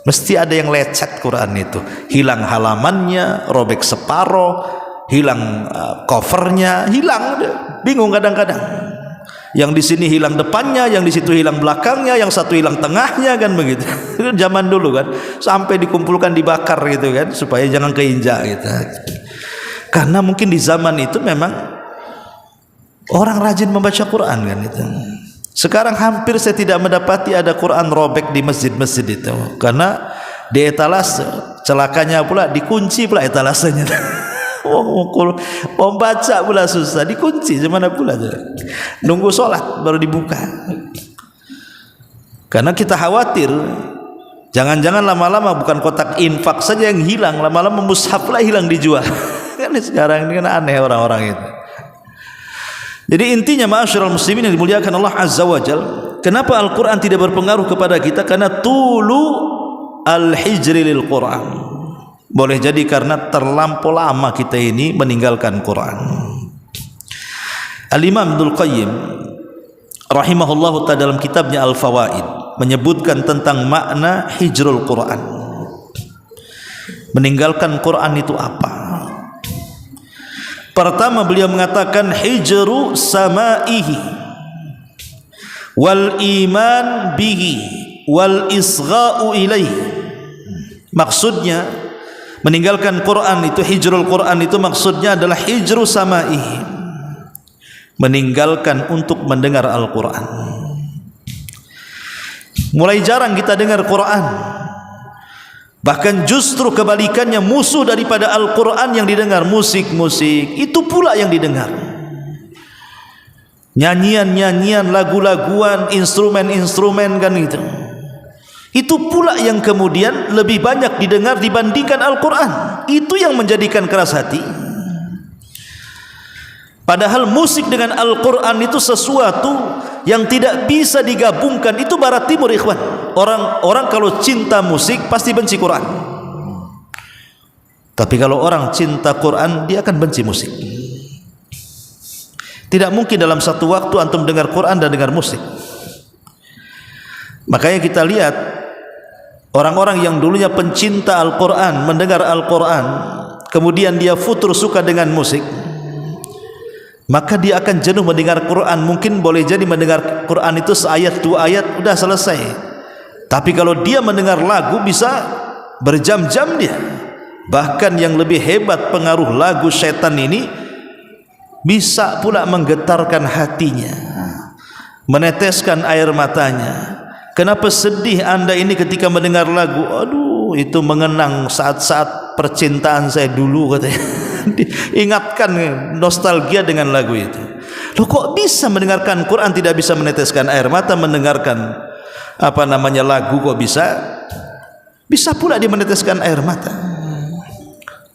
Mesti ada yang lecet Quran itu, hilang halamannya, robek separoh, hilang covernya, hilang, bingung kadang-kadang. Yang di sini hilang depannya, yang di situ hilang belakangnya, yang satu hilang tengahnya, kan begitu. Itu zaman dulu kan, sampai dikumpulkan dibakar gitu kan, supaya jangan keinjak gitu. Karena mungkin di zaman itu memang orang rajin membaca Quran, kan itu. Sekarang hampir saya tidak mendapati ada Quran robek di masjid-masjid itu, karena di etalase, celakanya pula dikunci pula etalasenya. Mau baca pula susah, dikunci, gimana pula tuh? Nunggu sholat baru dibuka. Karena kita khawatir jangan-jangan lama-lama bukan kotak infak saja yang hilang, lama-lama mushaf lah hilang dijual. Kan sekarang ini kan aneh orang-orang itu. Jadi intinya ma'asyiral muslimin yang dimuliakan Allah Azza wa Jal, kenapa Al-Quran tidak berpengaruh kepada kita? Karena tulu al-hijri lil Quran. Boleh jadi karena terlampau lama kita ini meninggalkan Quran. Al-Imam Ibnul Qayyim rahimahullahu ta'ala dalam kitabnya Al-Fawaid menyebutkan tentang makna hijrul Quran. Meninggalkan Quran itu apa? Pertama beliau mengatakan hijru samaihi wal iman bihi wal isgha'u ilaihi. Maksudnya meninggalkan Quran itu, hijrul Quran itu maksudnya adalah hijru samaihi, meninggalkan untuk mendengar Al-Quran. Mulai jarang kita dengar Quran, bahkan justru kebalikannya, musuh daripada Al-Quran yang didengar musik-musik, itu pula yang didengar. Nyanyian-nyanyian, lagu-laguan, instrumen-instrumen, kan gitu. Itu pula yang kemudian lebih banyak didengar dibandingkan Al-Quran. Itu yang menjadikan keras hati. Padahal musik dengan Al-Quran itu sesuatu yang tidak bisa digabungkan. Itu barat timur, ikhwan. Orang kalau cinta musik pasti benci Quran. Tapi kalau orang cinta Quran, dia akan benci musik. Tidak mungkin dalam satu waktu antum dengar Quran dan dengar musik. Makanya kita lihat orang-orang yang dulunya pencinta Al-Quran, mendengar Al-Quran, kemudian dia futur suka dengan musik, maka dia akan jenuh mendengar Quran. Mungkin boleh jadi mendengar Quran itu seayat 2 ayat udah selesai. Tapi kalau dia mendengar lagu bisa berjam-jam dia. Bahkan yang lebih hebat, pengaruh lagu setan ini bisa pula menggetarkan hatinya. meneteskan air matanya. Kenapa sedih anda ini ketika mendengar lagu? Aduh, itu mengenang saat-saat percintaan saya dulu katanya. Ingatkan, nostalgia dengan lagu itu. Loh, kok bisa mendengarkan Quran tidak bisa meneteskan air mata, mendengarkan lagu kok bisa? Bisa pula dia meneteskan air mata.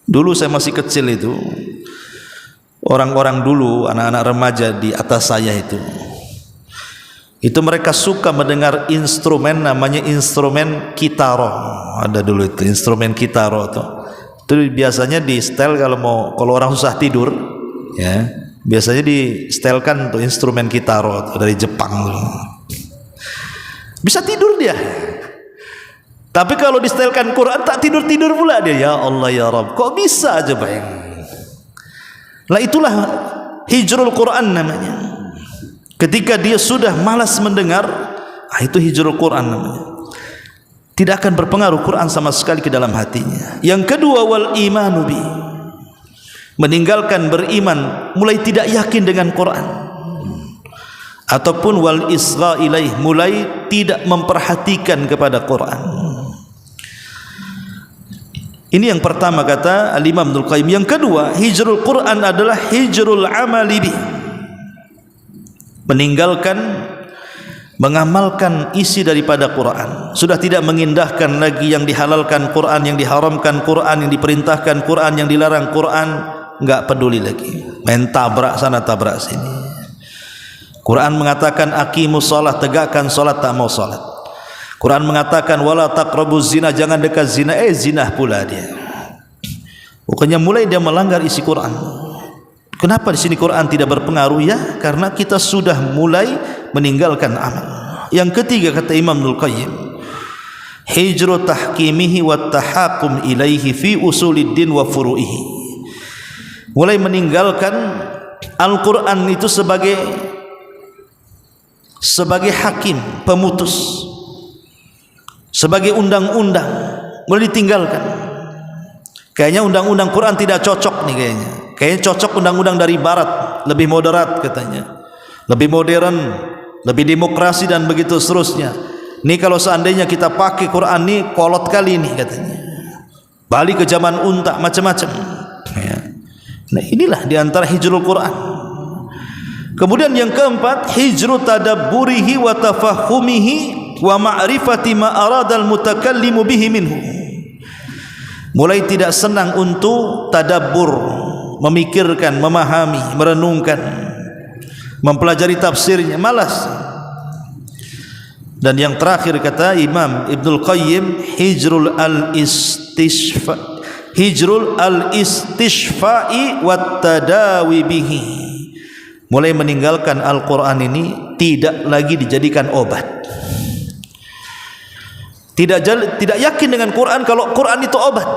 Dulu saya masih kecil itu, orang-orang dulu, anak-anak remaja di atas saya itu mereka suka mendengar instrumen namanya instrumen kitaro. Ada dulu itu instrumen kitaro tuh. Itu biasanya di setel kalau orang susah tidur, ya biasanya di setelkan tuh instrumen kitaro tuh, dari Jepang tuh. Bisa tidur dia. Tapi kalau di setelkan Quran tak tidur pula dia. Ya Allah ya Rabb, kok bisa aja bayang. Lah itulah hijrul Quran namanya. Ketika dia sudah malas mendengar, itu hijrul Quran namanya. Tidak akan berpengaruh Quran sama sekali ke dalam hatinya. Yang kedua, wal imanu bi, meninggalkan beriman, mulai tidak yakin dengan Quran. Ataupun wal isra ilaih, mulai tidak memperhatikan kepada Quran. Ini yang pertama kata Al-Imam Ibnul Qayyim. Yang kedua, hijrul Quran adalah hijrul amali bi, meninggalkan, mengamalkan isi daripada Quran. Sudah tidak mengindahkan lagi yang dihalalkan Quran, yang diharamkan Quran, yang diperintahkan Quran, yang dilarang Quran. Enggak peduli lagi, main tabrak sana tabrak sini. Quran mengatakan aqimus shalah, tegakkan salat, tak mau salat. Quran mengatakan wala taqrabuz zina, jangan dekat zina, zina pula dia. Pokoknya mulai dia melanggar isi Quran. Kenapa di sini Quran tidak berpengaruh? Ya, karena kita sudah mulai meninggalkan amal. Yang ketiga kata Imam Ibnul Qayyim, hijru tahkimihi wa tahakum ilaihi fi usuliddin wa furu'ihi. Mulai meninggalkan Al-Quran itu sebagai hakim, pemutus, sebagai undang-undang, mulai ditinggalkan. Kayaknya undang-undang Quran tidak cocok nih kayaknya. Kayaknya cocok undang-undang dari barat, lebih moderat katanya, lebih modern, lebih demokrasi dan begitu seterusnya. Ini kalau seandainya kita pakai Quran ini kolot kali ini katanya, balik ke zaman unta macam-macam. Ya. Nah inilah diantara hijrul Quran. Kemudian yang keempat, hijru tadabburihi wa tafahumihi wa ma'rifati ma aradal mutakallimu bihi minhu. Mulai tidak senang untuk tadabbur, memikirkan, memahami, merenungkan, mempelajari tafsirnya, malas. Dan yang terakhir kata Imam Ibnul Qayyim, hijrul al-istishfa'i wat tadawi bihi. Mulai meninggalkan Al-Quran ini tidak lagi dijadikan obat. Tidak yakin dengan Quran kalau Quran itu obat.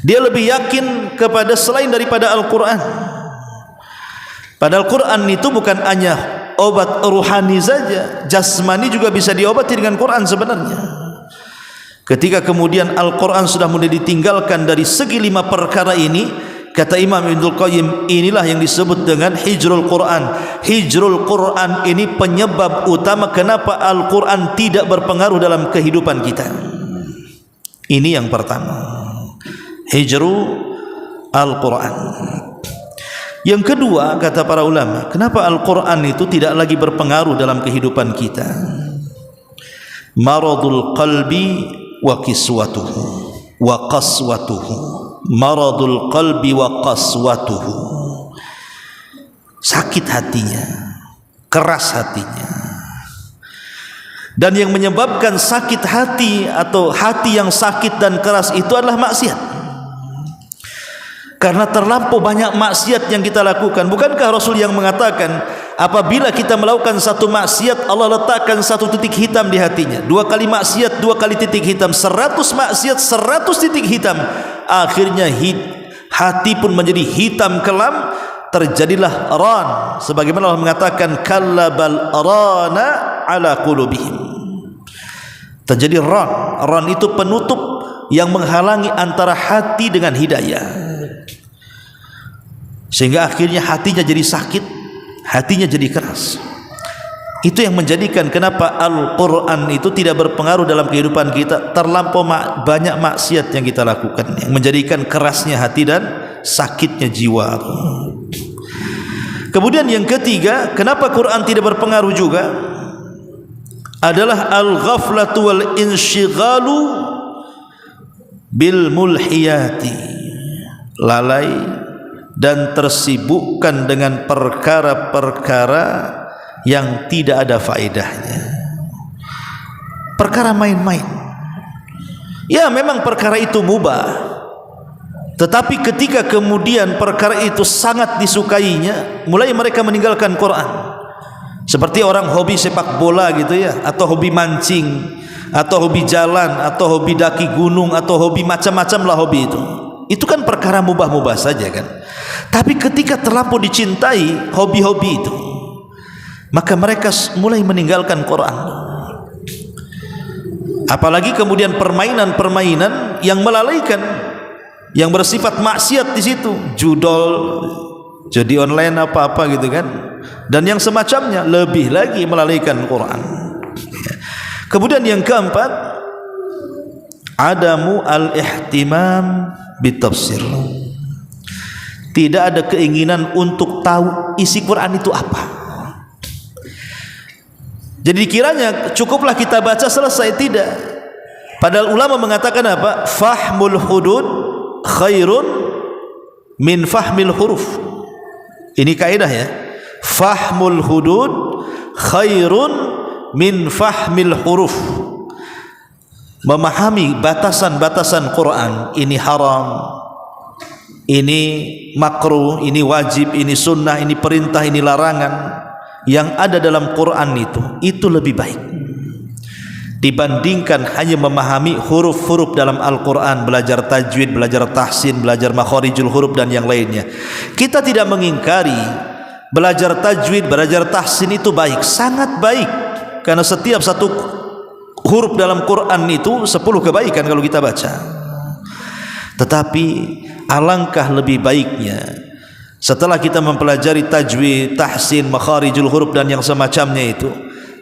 Dia lebih yakin kepada selain daripada Al-Quran. Padahal Quran itu bukan hanya obat ruhani saja, jasmani juga bisa diobati dengan Quran sebenarnya. Ketika kemudian Al-Quran sudah mulai ditinggalkan dari segi 5 perkara ini, kata Imam Ibnul Qayyim, inilah yang disebut dengan hijrul Quran. Hijrul Quran ini penyebab utama kenapa Al-Quran tidak berpengaruh dalam kehidupan kita. Ini yang pertama, hijrul Al-Quran. Yang kedua kata para ulama, kenapa Al-Quran itu tidak lagi berpengaruh dalam kehidupan kita? Maradul qalbi wa kiswatuhu wa qaswatuhu. Maradul qalbi wa qaswatuhu, sakit hatinya, keras hatinya. Dan yang menyebabkan sakit hati atau hati yang sakit dan keras itu adalah maksiat. Karena terlampau banyak maksiat yang kita lakukan. Bukankah Rasul yang mengatakan apabila kita melakukan satu maksiat, Allah letakkan satu titik hitam di hatinya. 2 kali maksiat, 2 kali titik hitam. 100 maksiat, 100 titik hitam. Akhirnya hati pun menjadi hitam kelam. Terjadilah ran, sebagaimana Allah mengatakan kallabal rana ala qulubihim. Terjadi ran. Ran itu penutup yang menghalangi antara hati dengan hidayah, sehingga akhirnya hatinya jadi sakit, hatinya jadi keras. keras. Itu yang menjadikan kenapa Al-Quran itu tidak berpengaruh dalam kehidupan kita. Terlampau banyak maksiat yang kita lakukan, yang menjadikan kerasnya hati dan sakitnya jiwa. Kemudian yang ketiga, kenapa Quran tidak berpengaruh juga adalah al-ghaflatu wal insyighalu bil mulhiyati, lalai dan tersibukkan dengan perkara-perkara yang tidak ada faedahnya, perkara main-main. Ya, memang perkara itu mubah, tetapi ketika kemudian perkara itu sangat disukainya, mulai mereka meninggalkan Quran. Seperti orang hobi sepak bola gitu ya, atau hobi mancing, atau hobi jalan, atau hobi daki gunung, atau hobi macam-macam lah hobi itu. Itu kan perkara mubah-mubah saja kan. Tapi ketika terlampau dicintai hobi-hobi itu, maka mereka mulai meninggalkan Quran. Apalagi kemudian permainan-permainan yang melalaikan, yang bersifat maksiat di situ, judol, judi online apa-apa gitu kan, dan yang semacamnya, lebih lagi melalaikan Quran. Kemudian yang keempat, adamu al-ihtimam bitafsir. Tidak ada keinginan untuk tahu isi Quran itu apa. Jadi kiranya cukuplah kita baca selesai, tidak. Padahal ulama mengatakan apa? Fahmul hudud khairun min fahmil huruf. Ini kaidah ya. Fahmul hudud khairun min fahmil huruf. Memahami batasan-batasan Quran, ini haram, ini makruh, ini wajib, ini sunnah, ini perintah, ini larangan, yang ada dalam Quran itu lebih baik dibandingkan hanya memahami huruf-huruf dalam Al-Quran, belajar tajwid, belajar tahsin, belajar makharijul huruf dan yang lainnya. Kita tidak mengingkari belajar tajwid, belajar tahsin itu baik, sangat baik, karena setiap satu huruf dalam Quran itu 10 kebaikan kalau kita baca. Tetapi alangkah lebih baiknya setelah kita mempelajari tajwid, tahsin, makharijul huruf dan yang semacamnya itu,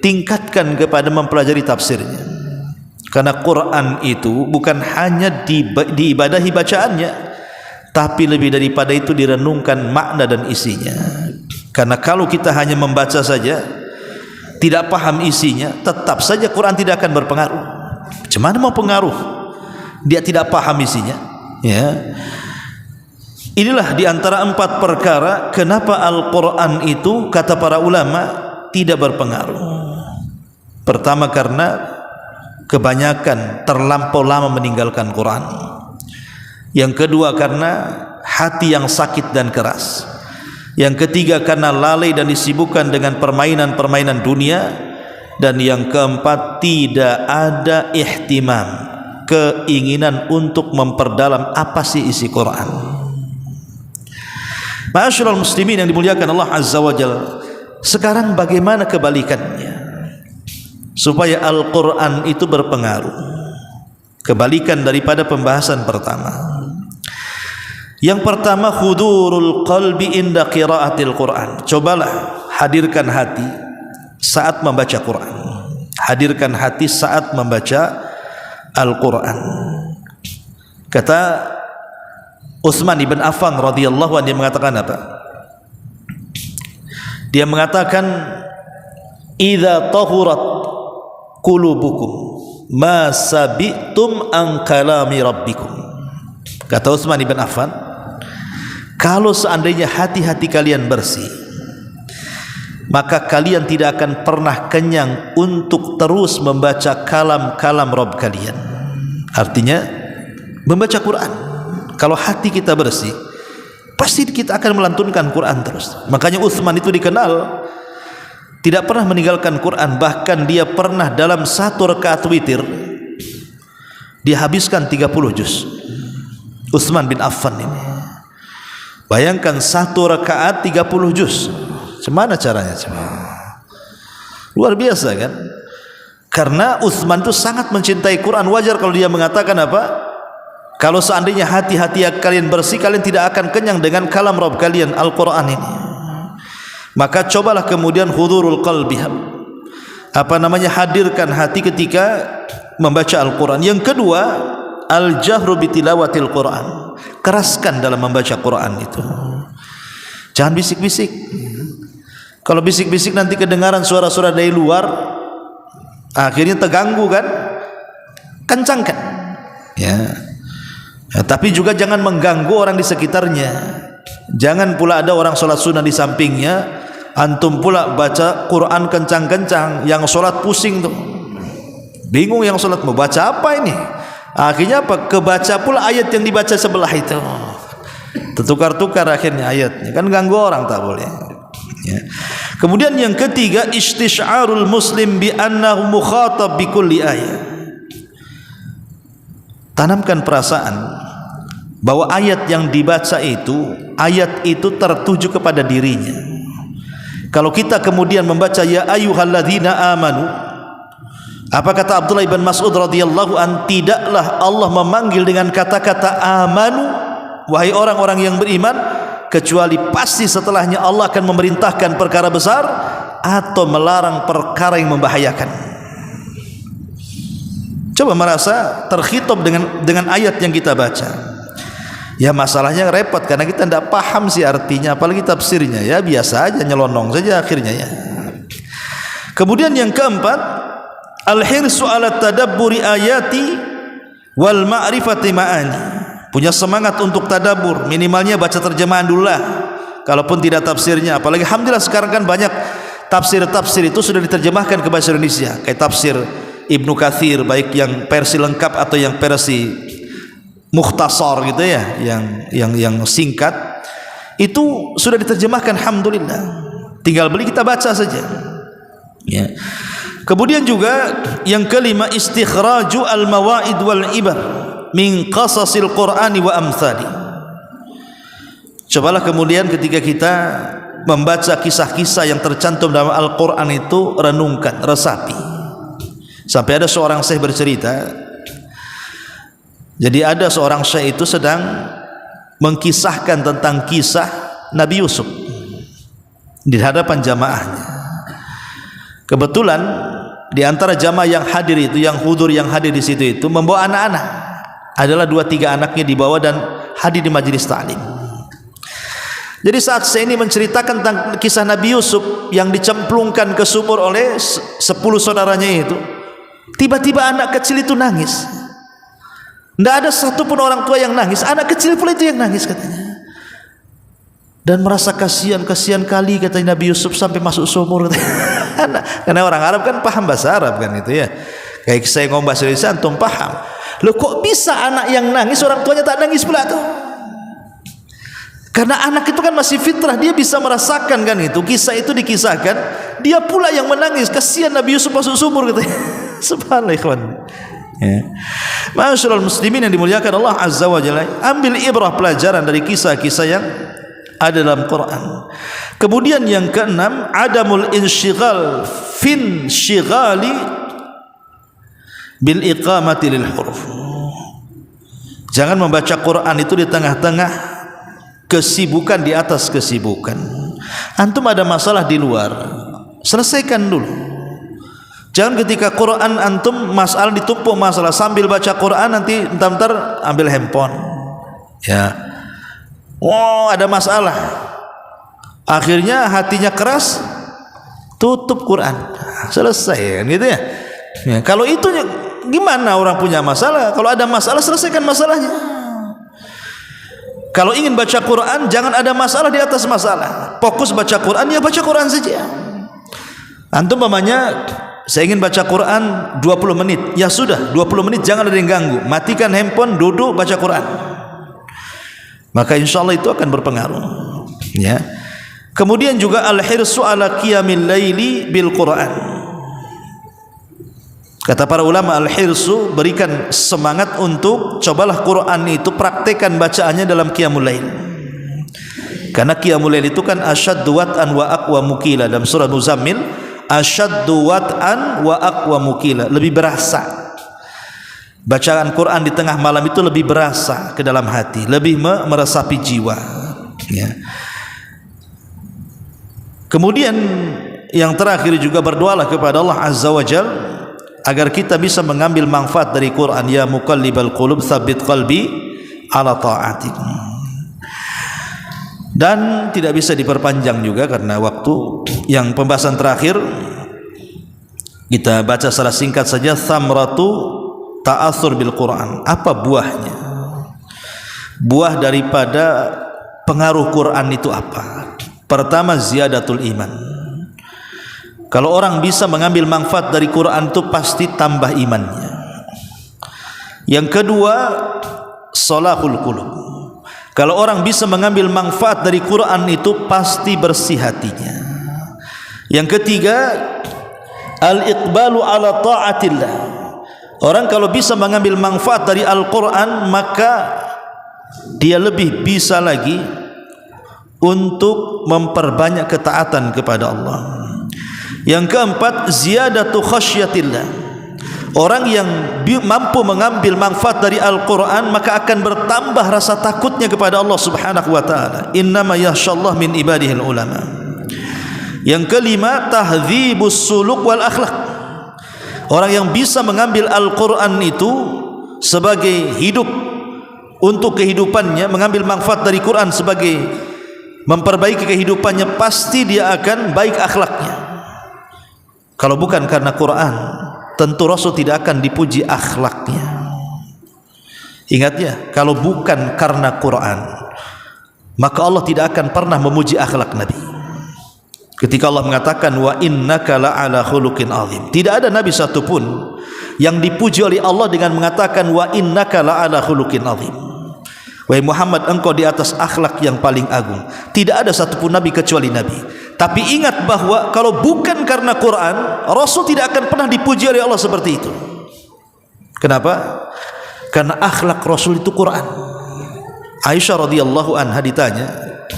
tingkatkan kepada mempelajari tafsirnya. Karena Quran itu bukan hanya diibadahi bacaannya, tapi lebih daripada itu direnungkan makna dan isinya. Karena kalau kita hanya membaca saja, tidak paham isinya, tetap saja Quran tidak akan berpengaruh. Macam mau pengaruh? Dia tidak paham isinya, ya. Inilah diantara 4 perkara kenapa Al-Quran itu, kata para ulama, tidak berpengaruh. Pertama, karena kebanyakan terlampau lama meninggalkan Quran. Yang kedua, karena hati yang sakit dan keras. Yang ketiga, karena lalai dan disibukkan dengan permainan-permainan dunia. Dan yang keempat, tidak ada ihtimam, keinginan untuk memperdalam apa sih isi Quran. Ma'asyiral muslimin yang dimuliakan Allah Azza wa Jalla, sekarang bagaimana kebalikannya supaya Al-Quran itu berpengaruh? Kebalikan daripada pembahasan pertama. Yang pertama, hudurul qalbi inda qiraatil Quran. Cobalah hadirkan hati saat membaca Quran. Hadirkan hati saat membaca Al-Quran. Kata Utsman ibn Affan radhiyallahu anhu, dia mengatakan apa? Dia mengatakan, idza tahurat qulubukum ma sabitum an kalami rabbikum. Kata Utsman ibn Affan, kalau seandainya hati-hati kalian bersih, maka kalian tidak akan pernah kenyang untuk terus membaca kalam-kalam Rabb kalian. Artinya membaca Quran. Kalau hati kita bersih, pasti kita akan melantunkan Quran terus. Makanya Utsman itu dikenal tidak pernah meninggalkan Quran. Bahkan dia pernah dalam 1 rakaat witir dihabiskan 30 juz. Utsman bin Affan ini, bayangkan 1 rakaat 30 juz. Gimana caranya? Luar biasa kan? Karena Utsman itu sangat mencintai Quran. Wajar kalau dia mengatakan apa? Kalau seandainya hati-hati kalian bersih, kalian tidak akan kenyang dengan kalam Rabb kalian, Al-Quran ini. Maka cobalah kemudian hudurul qalbi, hadirkan hati ketika membaca Al-Quran. Yang kedua, al-jahru bitilawatil Quran, keraskan dalam membaca Quran itu, jangan bisik-bisik. Kalau bisik-bisik nanti kedengaran suara-suara dari luar, akhirnya terganggu kan. Kencangkan ya. Tapi juga jangan mengganggu orang di sekitarnya. Jangan pula ada orang sholat sunnah di sampingnya, antum pula baca Quran kencang-kencang, yang sholat pusing tuh, bingung yang sholat mau baca apa ini. Akhirnya apa? Kebaca pula ayat yang dibaca sebelah itu, tertukar-tukar akhirnya ayatnya, kan ganggu orang, tak boleh ya. Kemudian yang ketiga, istisyarul muslim bi annahu mukhatab bi kulli ayat. Tanamkan perasaan bahwa ayat yang dibaca itu, ayat itu tertuju kepada dirinya. Kalau kita kemudian membaca ya ayyuhalladzina amanu, apa kata Abdullah bin Mas'ud radhiyallahu an, tidaklah Allah memanggil dengan kata-kata amanu, wahai orang-orang yang beriman, kecuali pasti setelahnya Allah akan memerintahkan perkara besar atau melarang perkara yang membahayakan. Coba merasa terkhitab dengan ayat yang kita baca. Ya masalahnya repot karena kita tidak paham sih artinya, apalagi tafsirnya. Ya biasa aja, nyelonong saja akhirnya ya. Kemudian yang keempat, al-hirsu ala tadabburi ayati wal ma'rifati ma'ani. Punya semangat untuk tadabbur, minimalnya baca terjemahan dulu lah, kalaupun tidak tafsirnya. Apalagi alhamdulillah sekarang kan banyak tafsir-tafsir itu sudah diterjemahkan ke bahasa Indonesia, kayak tafsir Ibnu Katsir, baik yang versi lengkap atau yang versi mukhtasar gitu ya, yang singkat, itu sudah diterjemahkan alhamdulillah. Tinggal beli, kita baca saja ya. Kemudian juga yang kelima, istikhraju al-mawaid wal ibar min qasasil Qur'ani wa amthali. Cobalah kemudian ketika kita membaca kisah-kisah yang tercantum dalam Al-Quran itu, renungkan, resapi. Sampai ada seorang syekh bercerita, jadi ada seorang syekh itu sedang mengkisahkan tentang kisah Nabi Yusuf di hadapan jamaahnya. Kebetulan di antara jamaah yang hadir itu, yang hudur, yang hadir di situ itu membawa anak-anak, adalah 2-3 anaknya dibawa dan hadir di majelis ta'lim. Jadi saat saya ini menceritakan tentang kisah Nabi Yusuf yang dicemplungkan ke sumur oleh 10 saudaranya itu, tiba-tiba anak kecil itu nangis. Tidak ada satupun orang tua yang nangis, anak kecil pula itu yang nangis katanya. Dan merasa kasihan kali katanya Nabi Yusuf sampai masuk sumur katanya. Karena orang Arab kan paham bahasa Arab kan itu ya. Kayak saya ngomong bahasa Indonesia antum paham. Loh kok bisa anak yang nangis orang tuanya tak nangis pula tuh? Karena anak itu kan masih fitrah, dia bisa merasakan kan itu. Kisah itu dikisahkan, dia pula yang menangis, kasihan Nabi Yusuf masuk sumur katanya. Subhanallah ikhwan ya. Ma'asyiral muslimin yang dimuliakan Allah Azza wa Jalla, ambil ibrah, pelajaran dari kisah-kisah yang ada dalam Quran. Kemudian yang keenam, adamul insyighal fin syighali bil iqamati lil huruf. Jangan membaca Quran itu di tengah-tengah kesibukan di atas kesibukan. Antum ada masalah di luar, selesaikan dulu. Jangan ketika Quran antum masalah ditumpuk masalah, sambil baca Quran nanti entar ambil handphone ya. Wow, ada masalah, akhirnya hatinya keras, tutup Quran, selesai kan gitu ya. Ya kalau itu gimana orang punya masalah? Kalau ada masalah selesaikan masalahnya. Kalau ingin baca Quran jangan ada masalah di atas masalah, fokus baca Quran, ya baca Quran saja. Antum umpamanya saya ingin baca Quran 20 menit, ya sudah 20 menit, jangan ada yang ganggu, matikan handphone, duduk baca Quran, maka insya Allah itu akan berpengaruh ya. Kemudian juga al-hirsu ala qiyamil laili bil Quran. Kata para ulama, al-hirsu, berikan semangat untuk cobalah Quran itu praktekan bacaannya dalam qiyamul lail. Karena qiyamul lail itu kan asyaddu wat'an wa aqwa mukila, dalam surah Muzammil, asyaddu wat'an wa aqwa mukila, lebih berasa. Bacaan Quran di tengah malam itu lebih berasa ke dalam hati, lebih meresapi jiwa ya. Kemudian yang keenam, adamul insyighal fin syighali bil iqamati lil huruf. Jangan membaca Quran itu di tengah-tengah kesibukan di atas kesibukan. Ketika antum membaca Quran itu di tengah-tengah kesibukan, antum ada masalah di luar, selesaikan dulu. Jangan ketika Quran antum masalah sambil baca Quran nanti entar ambil handphone ya. Kalau itu gimana orang punya masalah? Kalau ada masalah di atas masalah, fokus baca Quran, ya baca Quran saja. Kemudian yang terakhir juga berdoalah kepada Allah Azza wa Jal agar kita bisa mengambil manfaat dari Quran. Ya muqallibal qulub tsabbit qalbi ala ta'atik. Dan tidak bisa diperpanjang juga karena waktu. Yang pembahasan terakhir kita baca secara singkat saja, thamratu ta'athur bil Quran. Apa buahnya? Buah daripada pengaruh Quran itu apa? Pertama, ziyadatul iman. Kalau orang bisa mengambil manfaat dari Quran itu pasti tambah imannya. Yang kedua, salahul qulub. Kalau orang bisa mengambil manfaat dari Quran itu pasti bersih hatinya. Yang ketiga, al-iqbalu ala ta'atillah. Orang kalau bisa mengambil manfaat dari Al-Quran, maka dia lebih bisa lagi untuk memperbanyak ketaatan kepada Allah. Yang keempat, ziyadatu khasyatillah. Orang yang mampu mengambil manfaat dari Al-Quran, maka akan bertambah rasa takutnya kepada Allah Subhanahu wa ta'ala. Innama yakhshallah min ibadihil ulama. Yang kelima, tahdzibus suluk wal akhlak. Orang yang bisa mengambil Al-Quran itu sebagai hidup untuk kehidupannya, mengambil manfaat dari Quran sebagai memperbaiki kehidupannya, pasti dia akan baik akhlaknya. Kalau bukan karena Quran, tentu Rasul tidak akan dipuji akhlaknya. Ingat ya, kalau bukan karena Quran, maka Allah tidak akan pernah memuji akhlak Nabi. Ketika Allah mengatakan wa innaka la'ala khuluqin azim, tidak ada nabi satupun yang dipuji oleh Allah dengan mengatakan wa innaka la'ala khuluqin azim. Wahai Muhammad, engkau di atas akhlak yang paling agung. Tidak ada satupun nabi kecuali Nabi. Tapi ingat bahwa kalau bukan karena Quran, Rasul tidak akan pernah dipuji oleh Allah seperti itu. Kenapa? Karena akhlak Rasul itu Quran. Aisyah radhiyallahu anha ditanya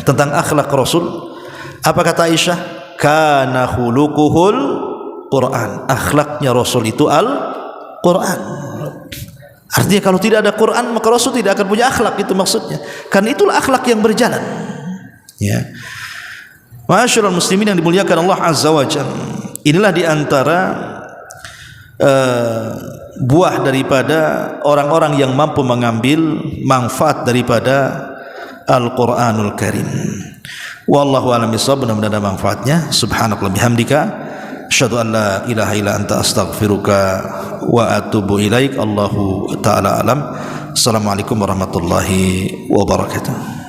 tentang akhlak Rasul. Apa kata Aisyah? Kana khuluquhul Quran. Akhlaknya Rasul itu Al-Quran. Artinya kalau tidak ada Quran, maka Rasul tidak akan punya akhlak, itu maksudnya. Karena itulah akhlak yang berjalan. Ya. Ma'asyiral muslimin yang dimuliakan Allah Azza wa Jalla. Inilah diantara buah daripada orang-orang yang mampu mengambil manfaat daripada Al-Quranul Karim. Wallahu a'lam bishawab. Mudah-mudahan ada manfaatnya. Subhanakallah bihamdika, asyhadu an la ilaha illa anta astaghfiruka wa atubu ilaik. Allahu ta'ala alam. Assalamualaikum warahmatullahi wabarakatuh.